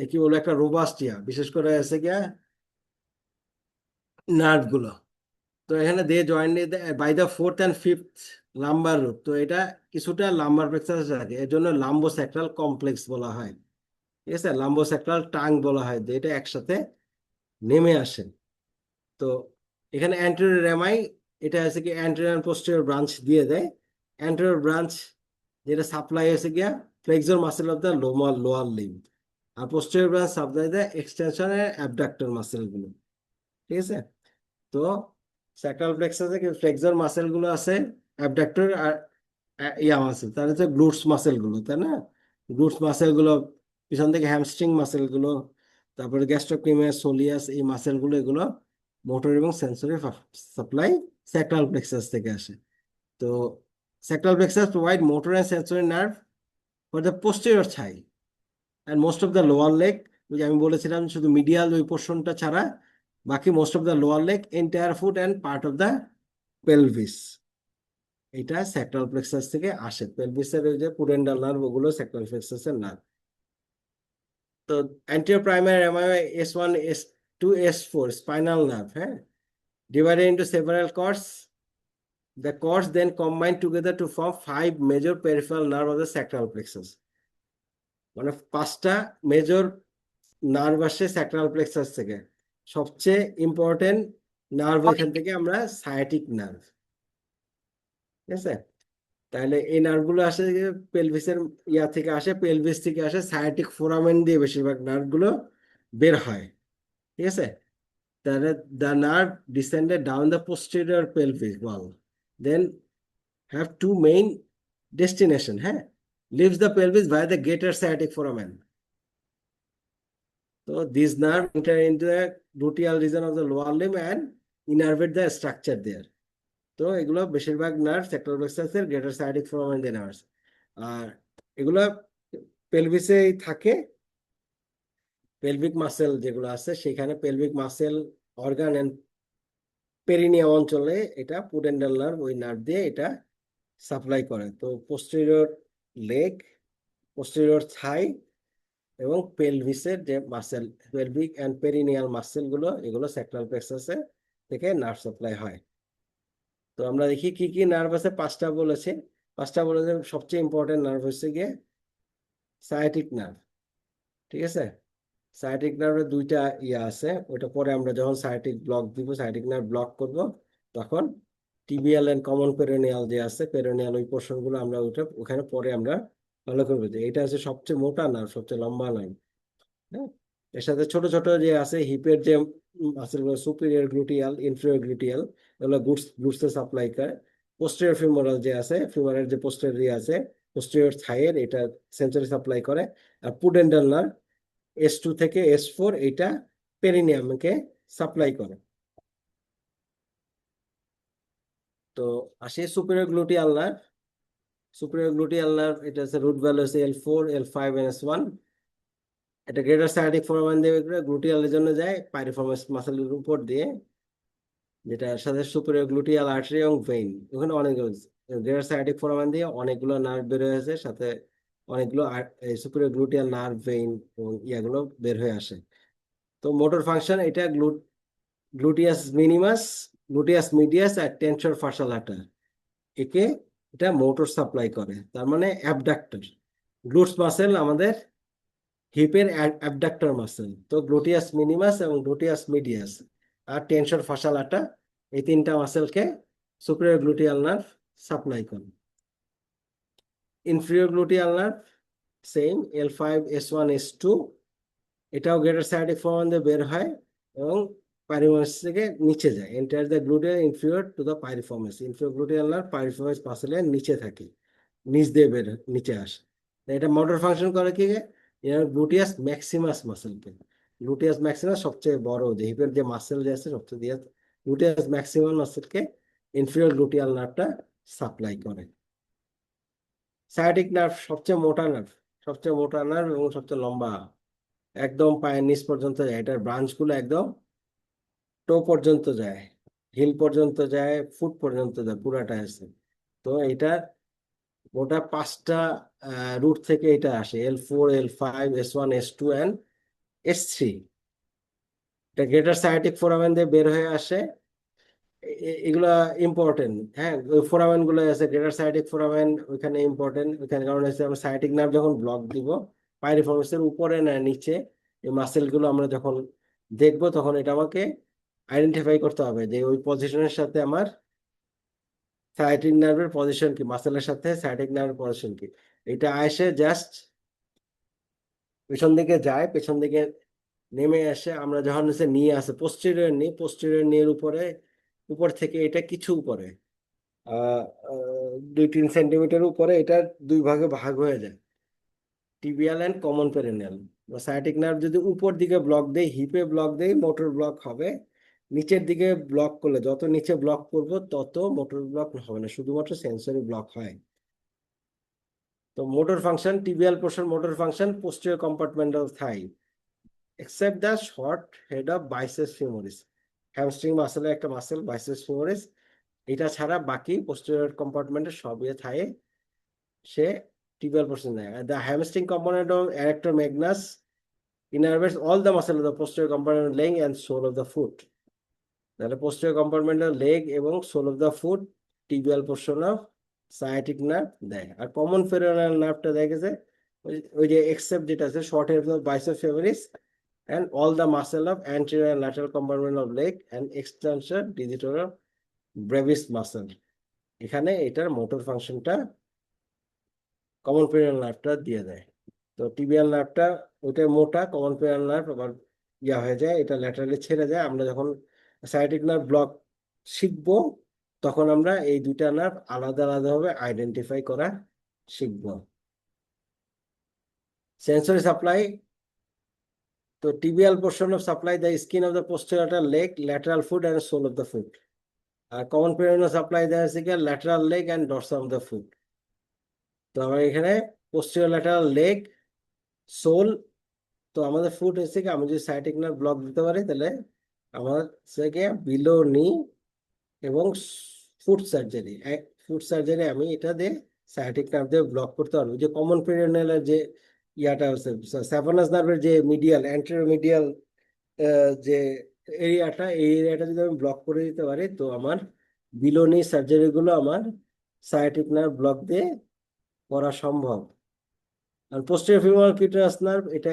কি বলবো, একটা রোবাস্ট ইয়া, বিশেষ করে এসে গিয়া নার্ভ গুলো। তো এখানে they joined by the fourth and fifth lumbar root. তো এটা কিছুটা লাম্বার প্লেক্সাস থাকে, এর জন্য লাম্বোস্যাক্রাল কমপ্লেক্স বলা হয়। ঠিক আছে, লাম্বোস্যাক্রাল টাং বলা হয়, যে এটা একসাথে নেমে আসে। তো এখানে অ্যান্টেরিয়র রেমাই, এটা আছে কি অ্যান্টেরিয়র পোস্টেরিয়র ব্রাঞ্চ দিয়ে দেয়। অ্যান্টেরিয়র ব্রাঞ্চ যেটা সাপ্লাই হয়েছে গিয়া flexor muscle of the lower limb, আর পোস্টেরিয়র ব্রাঞ্চ সাপ্লাই দেয় এক্সটেনশনের অ্যাবডাক্টর মাসেল গুলো। ঠিক আছে? তো স্যাক্রাল প্লেক্সাসে ফ্লেক্সর মাসেল গুলো আছে, অ্যাবডাক্টর আর ইয়া মাসেল, তার হচ্ছে গ্লুটস মাসেল গুলো, তাই না? গ্লুটস মাসেল গুলো, পিছন থেকে হ্যামস্ট্রিং মাসেল গুলো, তারপরে গ্যাস্ট্রোক্লেমিয়াস সোলিয়াস, এই মাসেল গুলো, এগুলো মোটর এবং সেন্সরি সাপ্লাই স্যাক্রাল প্লেক্সাস থেকে আসে। তো sacral plexus provide motor and sensory nerve for the posterior thigh and most of the lower leg, ওই যে আমি বলেছিলাম শুধু মিডিয়াল ওই পোর্শনটা ছাড়া বাকি most of the lower leg, entire foot and part of the pelvis, এটা স্যাক্রাল প্লেক্সাস থেকে আসে। পেলভিসের ওই যে পুডেন্ডাল নার্ভ, ওগুলো স্যাক্রাল প্লেক্সাসের নার্ভ। তো anterior primary rami S1 S2 S4 spinal nerve, হ্যাঁ, divided into several cords. The cords then combine together to form 5 major peripheral nerve of the sacral plexus. মানে 5টা major nerve আসে sacral plexus থেকে। সবচেয়ে important nerve এখান থেকে আমরা sciatic nerve, ঠিক আছে? তাহলে এই নার্ভগুলো আসে পেলভিসের ইয়া থেকে আসে, পেলভিস থেকে আসে, সায়াটিক ফোরামেন দিয়ে বেশিরভাগ নার্ভগুলো বের হয়, ঠিক আছে? তাহলে the nerve descended down the posterior pelvic wall, then have two main destination, হ্যাঁ, leaves the pelvis via the greater sciatic foramen. So these nerve enter into the gluteal region of the lower limb and innervate the structure there. তো এগুলো বেশিরভাগ nerve sacral প্লেক্সাসের greater sciatic foramen দিয়ে nerve, আর এগুলো পেলভিসেই থাকে। Pelvic muscle যেগুলো আছে সেখানে pelvic muscle organ and perineum অঞ্চলে এটা পুডেন্ডাল নার্ভ, ওই নার্ভ দিয়ে এটা সাপ্লাই করে। তো পোস্টেরিয়র লেগ, পোস্টেরিয়র থাই এবং পেলভিসের যে muscle, pelvic and perineal muscle গুলো, এগুলো স্যাক্রাল প্লেক্সাসে থেকে নার্ভ সাপ্লাই হয়। তো আমরা দেখি কি কি নার্ভ আছে, 5টা বলেছে। 5টা বলেছে, সবচেয়ে ইম্পর্টেন্ট নার্ভ হচ্ছে গিয়ে সায়াটিক নার্ভ, ঠিক আছে? সায়াটিক নার্ভের 2টা ইয়া আছে, ওইটা পরে আমরা যখন সায়াটিক ব্লক দিব, সায়াটিক নার্ভ ব্লক করব, তখন টিবিয়াল এন্ড কমন পেরোনিয়াল যে আছে, পেরোনিয়াল ওই পোর্শন গুলো আমরা ওইটা ওখানে পরে আমরা ভালো করবো। যে এটা হচ্ছে সবচেয়ে মোটা নার্ভ, সবচেয়ে লম্বা নার্ভ, হ্যাঁ। এর সাথে ছোট ছোট যে আছে হিপের যে মাসেলগুলো, সুপিরিয়র গ্লুটিয়াল, ইনফিরিয়র গ্লুটিয়াল, এগুলো গুডস সাপ্লাই করে। পোস্টেরিয়র ফিমোরাল যে আছে, ফিমোরাল যে পোস্টেরিয়র আছে, পোস্টেরিয়র থাইয়ের, এটা সেন্সরি সাপ্লাই করে। আর পুডেন্ডাল নার্ভ S2 থেকে S4 এটা পেরিনিয়ামকে সাপ্লাই করে। তো আসে superior gluteal nerve. Superior gluteal nerve, এটা হচ্ছে রুট ভ্যালু হচ্ছে L4 L5 and S1। এটা গ্রেটার সায়াটিক ফোরামেন দিয়ে গ্লুটিয়ালের জন্য যায়, পাইরিফর্মাস মাসেলের উপর দিয়ে, যেটা সাথে সুপিরিয়র গ্লুটিয়াল আর্টারি এবং ভেইন, ওখানে অনেকগুলো গ্রেটার সায়াটিক ফোরামেন দিয়ে অনেকগুলো নার্ভ বের হয়ে আসে, সাথে অনেকগুলো সুপিরিয়র গ্লুটিয়াল নার্ভ, ভেইন এবং ইয়াগুলো বের হয়ে আসে। তো মোটর ফাংশন, এটা গ্লুটিয়াস মিনিমাস, গ্লুটিয়াস মিডিয়াস আর টেনসর ফাসালাটা, একে এটা মোটর সাপ্লাই করে। তার মানে অ্যাবডাক্টর, গ্লুটস মাসেল আমাদের হিপের অ্যাবডাক্টর মাসেল। তো গ্লুটিয়াস মিনিমাস এবং গ্লুটিয়াস মিডিয়াস আর টেনসর ফাসালাটা, এই 3টা মাসেলকে সুপিরিয়র গ্লুটিয়াল নার্ভ সাপ্লাই করে। Inferior gluteal nerve same, L5 S1 S2, এটাও গ্রেটার সায়াটিক ফোরামেন দিয়ে বের হয় এবং পাইরিফর্মাস থেকে নিচে যায়। Enter the gluteal inferior to the piriformis, inferior gluteal nerve piriformis মাসেলের নিচে থাকে, নিচ দিয়ে বের নিচে আসে। এটা মোটর ফাংশন করে কি, গ্লুটিয়াস ম্যাক্সিমাস মাসেলকে। গ্লুটিয়াস ম্যাক্সিমাস সবচেয়ে বড়, যে হিপের যে মাসেল যে আছে সবচেয়ে দিয়ে, গ্লুটিয়াস ম্যাক্সিমাস মাসেলকে ইনফিরিয়র গ্লুটিয়াল নার্ভটা সাপ্লাই করে। সায়াটিক নার্ভ সবচেয়ে মোটা নার্ভ, সবচেয়ে মোটা নার্ভ এবং সবচেয়ে লম্বা, একদম পায়ের নিচ পর্যন্ত যায়। এটার ব্রাঞ্চ গুলো একদম টো পর্যন্ত যায়, হিল পর্যন্ত যায়, ফুট পর্যন্ত যায়, পুরাটা আছে। তো এটা মোটা 5টা রুট থেকে এটা আসে, L4 L5 S1 S2 and S3। এটা গ্রেটার সায়াটিক ফোরামেন দিয়ে বের হয়ে আসে। এগুলা ইম্পর্টেন্ট, হ্যাঁ, ওই ফোরামেন গুলো আছে, গ্রেটার সায়াটিক ফোরামেন ওইখানে ইম্পর্টেন্ট। ওইখানে কারণ হচ্ছে আমরা সায়াটিক নার্ভ যখন ব্লক দিব, পাইরিফর্মাসের উপরে না নিচে, এই মাসেল গুলো আমরা যখন দেখবো, তখন এটা আমাকে আইডেন্টিফাই করতে হবে যে ওই পজিশনের সাথে আমার সায়াটিক নার্ভের পজিশন কি, মাসেলের সাথে সায়াটিক নার্ভের পজিশন কি। এটা এসে জাস্ট পেছন দিকে যায়, পেছন দিকে নেমে এসে আমরা যখন হচ্ছে নিয়ে আসে পোস্টেরিয়র নি, পোস্টেরিয়র নিয়ের উপরে উপর থেকে এটা কিছু উপরে 2-3 সেন্টিমিটার উপরে এটা দুই ভাগে ভাগ হয়ে যায়, tibial and common perineal. Sciatic nerve যদি উপর দিকে ব্লক দেয়, হিপে ব্লক দেয়, মোটর ব্লক হবে। নিচের দিকে ব্লক করলে, যত নিচে ব্লক করব তত মোটর ব্লক হবে না, শুধুমাত্র সেন্সরি ব্লক হয়। তো motor function, tibial portion motor function, posterior compartmental thigh, except the short head of biceps femoris, hamstring মাসেলের একটা মাসেল বাইসেপস ফিমোরিস, এটা ছাড়া বাকি পোস্টেরিয়র কম্পার্টমেন্টে সব থায়ে সে টিবিয়াল পোর্শন নেয়। The hamstring component of erector magnus innervates all the muscle of the posterior compartment of leg and sole of the foot. তাহলে posterior compartment of leg এবং sole of the foot tibial portion of sciatic nerve দেয়। আর common perineal নার্ভটা দেখেছে ওই যে except যেটা আছে short head of biceps femoris and all the muscle of anterior and lateral compartment of leg and extensor digital brevis muscle, এখানে এটার motor ফাংশনটা common perineal নার্ভটা দিয়ে দেয়। তো টিবিয়াল নার্ভটা ওইটা মোটা, কমন পেরিনিয়াল নার্ভ আবার হয়ে যায়, এটা ল্যাটারালি ছেড়ে যায়। আমরা যখন সায়াটিক নার্ভ ব্লক শিখবো তখন আমরা এই দুইটা নার্ভ আলাদা আলাদাভাবে আইডেন্টিফাই করা শিখব। সেন্সরি সাপ্লাই, তো tibial portion of supply the skin of the posterior leg, lateral foot and sole of the foot. Common peroneal supply দেওয়া আছে কি lateral leg and dorsum of the foot. তো আমার এখানে posterior lateral leg, sole, তো আমাদের foot হচ্ছে কি আমি যদি সায়াটিক নার্ভ ব্লক দিতে পারি তাহলে আমার থেকে বিলো নি এবং ফুট সার্জারি, আমি এটা দিয়ে সায়াটিক নার্ভ দিয়ে ব্লক করতে পারবো। যে কমন পেরিনিয়ালের যে ইয়াটা আছে স্যাভানাস নার্ভের যে মিডিয়াল অ্যান্টেরিয়র মিডিয়াল যে এরিয়াটা, এই এরিয়াটা যদি আমি ব্লক করে দিতে পারি তো আমার বিলোনি সার্জারি গুলো আমার সায়াটিক নার্ভ ব্লক দিয়ে করা সম্ভব। আর পোস্টেরিয়র ফিমোরাল কিউটেরাস নার্ভ এটা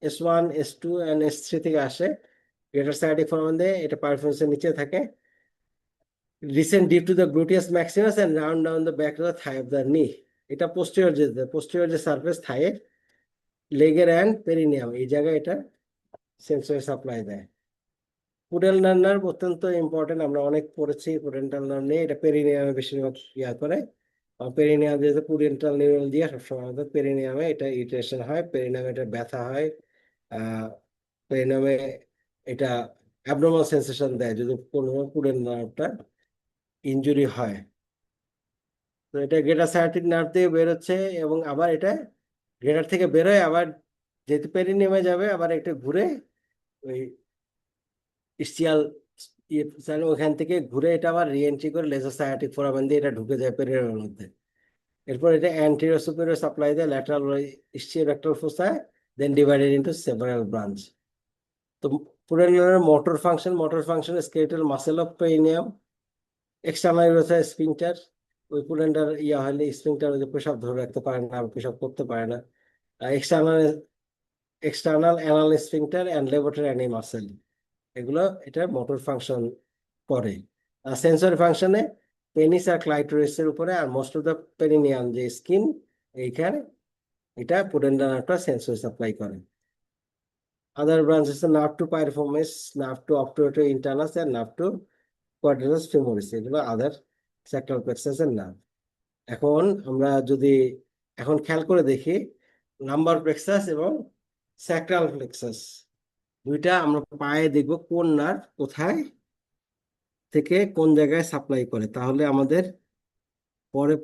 S1 S2 এন্ড S3 থেকে আসে, গ্রেটার সায়াটিক ফোরামেন দিয়ে, এটা পারফরমেন্সের নিচে থাকে, descend deep to the gluteus maximus and round down the back of the thigh of the knee. এটা পোস্টেরিয়র যে সারফেস থাইয়ের লেগের অ্যান্ড পেরিনিয়াম এই জায়গায় এটা সেন্সরি সাপ্লাই দেয়। পুডেন্টাল নার্ভ অত্যন্ত ইম্পর্টেন্ট, আমরা অনেক পড়েছি পুডেন্টাল নার্ভ নিয়ে, এটা পেরিনিয়ামে বেশিরভাগ করে। পেরিনিয়াম যেহেতু পুডেন্টাল নিউরাল দিয়ে সবসময় আমাদের পেরিনিয়ামে এটা ইরিটেশন হয়, পেরিনিয়ামে এটা ব্যথা হয়, পেরিনিয়ামে এটা অ্যাবনর্মাল সেন্সেশন দেয় যদি কোনো পুডেন্টাল নার্ভটা ইনজুরি হয়। তো এটা গ্রেটার সায়াটিক নার্ভ থেকে বেরোচ্ছে এবং আবার এটা গ্রেটার থেকে বেরোয় আবার যেহেতু পেরিনিয়ামে যাবে আবার এটা ঘুরে ওই ইস্টিয়াল ওখান থেকে ঘুরে এটা আবার রিএন্ট্রি করে লেজার সায়াটিক ফোরামেন দিয়ে এটা ঢুকে যায় পেরিনিয়ামের মধ্যে। এরপর এটা অ্যান্টেরিয়র সুপিরিয়র সাপ্লাই দেয় lateral ischiorectal fossa, then divided into several branch. তো পেরিনিয়ামের motor function skeletal muscle of perineum, external রয়েছে স্ফিংটার, ওই পুডেন্টার হলে স্ফিংটার পেশাব ধরে রাখতে পারে না, পেশাব করতে পারে না। External anal sphincter and levator muscle, এগুলো এটা মোটর ফাংশন করে। আর সেন্সরি ফাংশনে পেনিস আর ক্লাইটোরিসের উপরে আর মোস্ট অফ দ্য পেরিনিয়াম যে স্কিন এইখানে এটা পুডেন্টাল নার্ভটা সেন্সরি সাপ্লাই করে। আদার ব্রাঞ্চ আছে nerve to piriformis, nerve to obturator internus and nerve to quadratus femoris, এগুলো আদার স্যাক্রাল প্লেক্সাসের নার্ভ। এখন আমরা যদি এখন খেয়াল করে দেখি লাম্বার প্লেক্সাস এবং স্যাক্রাল প্লেক্সাস দুইটা আমরা পায়ে দেখব কোন নার্ভ কোথায় থেকে কোন জায়গায় সাপ্লাই করে, তাহলে আমাদের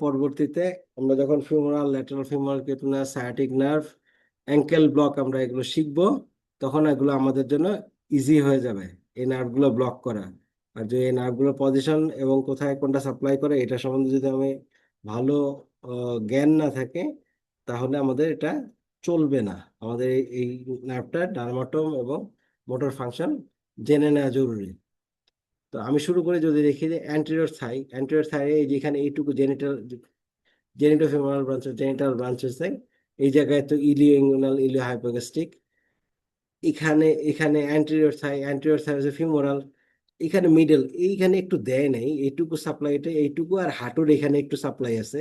পরবর্তীতে আমরা যখন femoral, lateral femoral cutaneous, sciatic nerve, ankle block আমরা এগুলো শিখবো তখন এগুলো আমাদের জন্য ইজি হয়ে যাবে এই নার্ভগুলো ব্লক করা। আর যে এই নার্ভগুলোর পজিশন এবং কোথায় কোনটা সাপ্লাই করে এটা সম্বন্ধে যদি আমি ভালো জ্ঞান না থাকে তাহলে আমাদের এটা চলবে না। আমাদের এই নার্ভটা ডার্মাটোম এবং মোটর ফাংশন জেনে নেওয়া জরুরি। তো আমি শুরু করে যদি দেখি যে অ্যান্টেরিয়র থাই এই যেখানে এইটুকু জেনিটোফিমোরাল ব্রাঞ্চ, জেনিটাল ব্রাঞ্চ আছে এই জায়গায়, তো ইলিও ইঙ্গুয়াল, ইলিও হাইপোগ্যাস্ট্রিক, এখানে অ্যান্টেরিয়র থাই হচ্ছে ফিমোরাল, এখানে মিডল, এইখানে একটু দেয় নাই এইটুকু সাপ্লাইটা, এইটুকু আর হাঁটুর এখানে একটু সাপ্লাই আছে,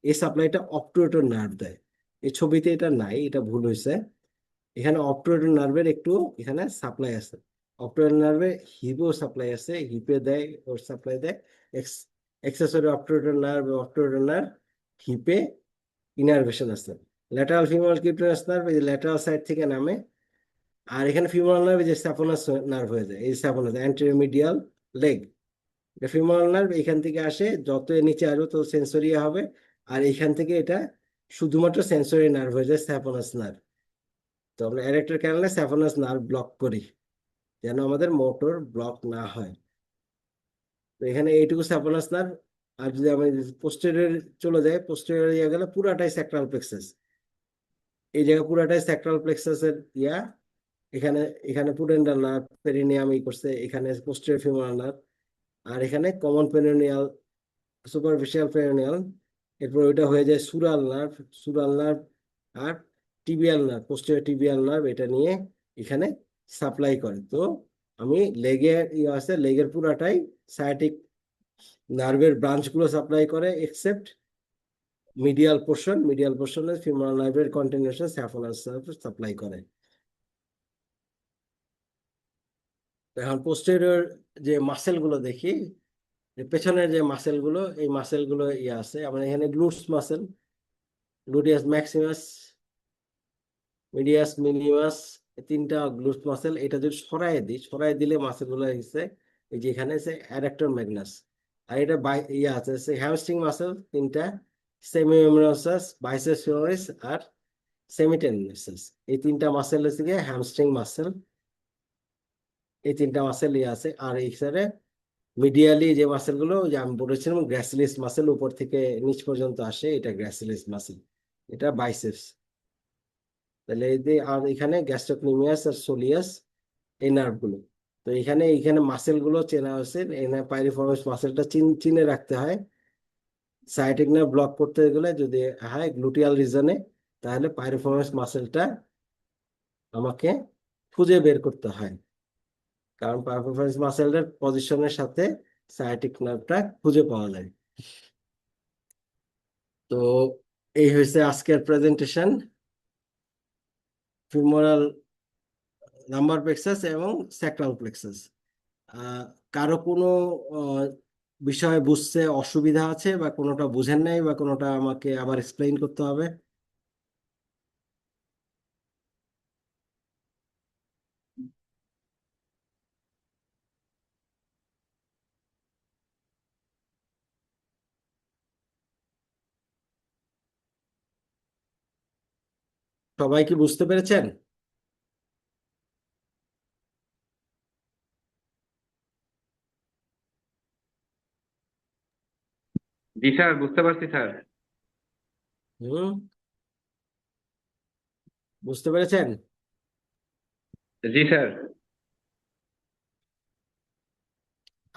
এই সাপ্লাইটা অবটুরেটর নার্ভ দেয়। এই ছবিতে এটা নাই, এটা ভুল হয়েছে। এখানে অপটোরেটর নার্ভের একটু এখানে সাপ্লাই আছে, অপটোরেটর নার্ভে হিপও সাপ্লাই আছে, হিপে দেয় ওর সাপ্লাই দেয়, এক্সেসরি অপটোরেটর নার্ভ হিপে ইনারভেশন আছে। ল্যাটারাল ফিমোরাল কিউটেনাস নার্ভ এই যে ল্যাটারাল সাইড থেকে নামে, আর এখানে ফিমোরাল নার্ভ এই যে স্যাপোনাস নার্ভ হয়ে যায়, এই স্যাপোনাস অ্যান্টেরিয়র মিডিয়াল লেগ, এটা ফিমোরাল নার্ভ এখান থেকে আসে, যত এর নিচে আসবে তত সেন্সরিয়া হবে, আর এখান থেকে এটা শুধুমাত্র সেন্সরি নার্ভ হয়ে যায় স্যাপোনাস নার্ভ। তো আমরা অ্যারেক্টর ক্যানালে স্যাপোনাস নার্ভ ব্লক করি যেন আমাদের মোটর ব্লক না হয়। তো এখানে এইটুকু স্যাপোনাস নার্ভ, আর যদি আমি পোস্টেরিয়র চলে যাই, পোস্টেরিয়র গেলে পুরাটাই স্যাক্রাল প্লেক্সাস, এই জায়গা পুরাটাই স্যাক্রাল প্লেক্সাসের ইয়া, এখানে এখানে পুডেন্টাল নার্ভ পেরিনিয়াম ই করছে, এখানে পোস্টেরিয়র ফিমোরাল নার্ভ, আর এখানে কমন পেরিনিয়াল সুপারফিশিয়াল পেরিনিয়াল, এরপর ওইটা হয়ে যায় সুরাল নার্ভ আর tibial nerve, posterior tibial nerve, এটা নিয়ে এখানে সাপ্লাই করে। তো আমি লেগের ইয়ে আছে, লেগের পুরাটাই সায়াটিক নার্ভের ব্রাঞ্চগুলো সাপ্লাই করে, এক্সেপ্ট মিডিয়াল পোর্শনে ফিমোরাল নার্ভের কন্টিনিউশন স্যাফোনাস নার্ভ সাপ্লাই করে। তো এখন পোস্টেরিয়র যে মাসেল গুলো দেখি, যে পেছনের যে মাসেল গুলো, এই মাসেল গুলো ইয়ে আছে, আমরা এখানে glutes muscle, gluteus maximus, medius minimus, তিনটা গ্লুটস মাসেল, এটা যদি সরাই দিলে মাসেল গুলো হচ্ছে এই যে এখানে আছে অ্যাডাক্টর ম্যাগনাস, আর এটা ইয়ে আছে হ্যামস্ট্রিং মাসেল তিনটা, সেমিমেমব্রেনাস, বাইসেপস ফিমোরিস আর সেমিটেন্ডারাস, এই তিনটা মাসেল হচ্ছে গিয়ে হ্যামস্ট্রিং মাসেল, এই তিনটা মাসেল ইয়ে আছে। আর এই সাইডে মিডিয়ালি যে মাসেল গুলো যে আমি বলেছিলাম গ্র্যাসিলিস মাসেল, উপর থেকে নিচ পর্যন্ত আসে, এটা গ্র্যাসিলিস মাসেল, এটা বাইসেপস। তাহলে এই যে, আর এখানে গ্যাস্ট্রোক্লিমিয়াস আর সোলিয়াস, এই নার্ভ গুলো। তো এখানে এখানে মাসেল গুলো চেনা হয়েছে, এখানে পাইরিফর্মিস মাসেলটা চিনে রাখতে হয়, সায়াটিক নার্ভ ব্লক করতে গেলে যদি হয় গ্লুটিয়াল রিজনে, তাহলে পাইরিফর্মিস মাসেলটা আমাকে খুঁজে বের করতে হয়, কারণ পাইরিফর্মিস মাসেলের পজিশনের সাথে সায়াটিক নার্ভটা খুঁজে পাওয়া যায়। তো এই হয়েছে আজকের প্রেজেন্টেশন, ফিমোরাল লাম্বার প্লেক্সাস এবং স্যাক্রাল প্লেক্সাস। কারো কোনো আহ, বিষয় বুঝতে অসুবিধা আছে, বা কোনোটা বুঝেন নাই, বা কোনোটা আমাকে আবার এক্সপ্লেইন করতে হবে? সবাই কি বুঝতে পেরেছেন? জি স্যার, বুঝতে পারছি স্যার। হুম, বুঝতে পেরেছেন? জি স্যার।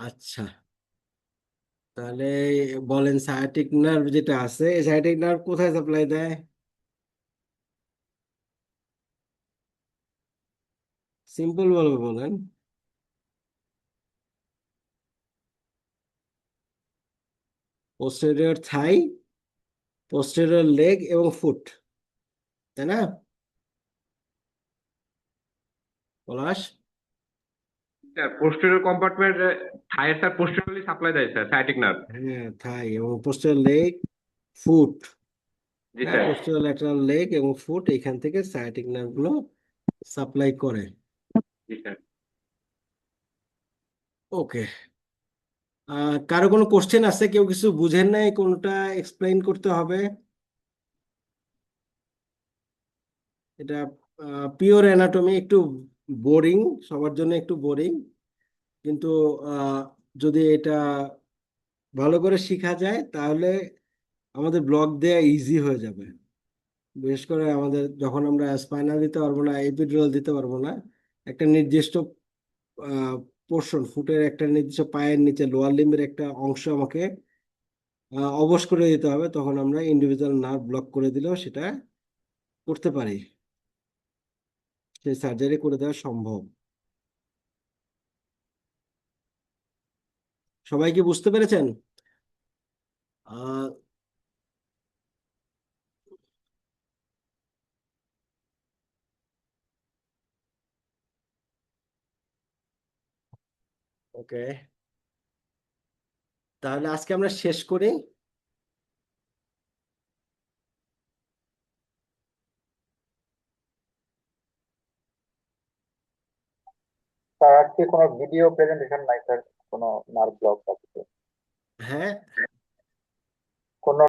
আচ্ছা, তাহলে বলেন, সায়াটিক নার্ভ যেটা আছে, সায়াটিক নার্ভ কোথায় সাপ্লাই দেয়? সিম্পল ভাবে বলেন। পোস্টেরিয়র থাই, পোস্টেরিয়র লেগ এবং ফুট, তাই না পলাশ? স্যার পোস্টেরিয়র কম্পার্টমেন্ট থাইয়ের স্যার পোস্টেরিয়রলি সাপ্লাই দেয় স্যার সায়াটিক নার্ভ। হ্যাঁ, থাই এবং পোস্টেরিয়র লেগ, ফুট, জি হ্যাঁ স্যার। পোস্টেরিয়র ল্যাটারাল লেগ এবং ফুট, এখান থেকে সায়াটিক নার্ভ গুলো সাপ্লাই করে। জি স্যার। ওকে, কারো কোনো কোশ্চেন আছে? কেউ কিছু বুঝেন নাই, কোনটা এক্সপ্লেইন করতে হবে? এটা পিওর অ্যানাটমি, একটু বোরিং, সবার জন্য একটু বোরিং, কিন্তু আহ, যদি এটা ভালো করে শেখা যায় তাহলে আমাদের ব্লক দেয়া ইজি হয়ে যাবে। বিশেষ করে আমাদের যখন আমরা স্পাইনাল দিতে পারবো না, এপিডুরাল দিতে পারবো না, একটা নির্দিষ্ট পোর্শন, ফুটের একটা নির্দিষ্ট পায়ের নিচে লোয়ার লিম্বের একটা অংশ আমাকে অবশ করে দিতে হবে, তখন আমরা ইন্ডিভিজুয়াল নার্ভ ব্লক করে দিলেও সেটা করতে পারি, সেই সার্জারি করে দেওয়া সম্ভব। সবাই কি বুঝতে পেরেছেন? আহ ওকে, তাহলে আজকে আমরা শেষ করি। স্যার আজকে কোনো ভিডিও প্রেজেন্টেশন নাই স্যার, কোনো নার্ভ ব্লক আছে? হ্যাঁ,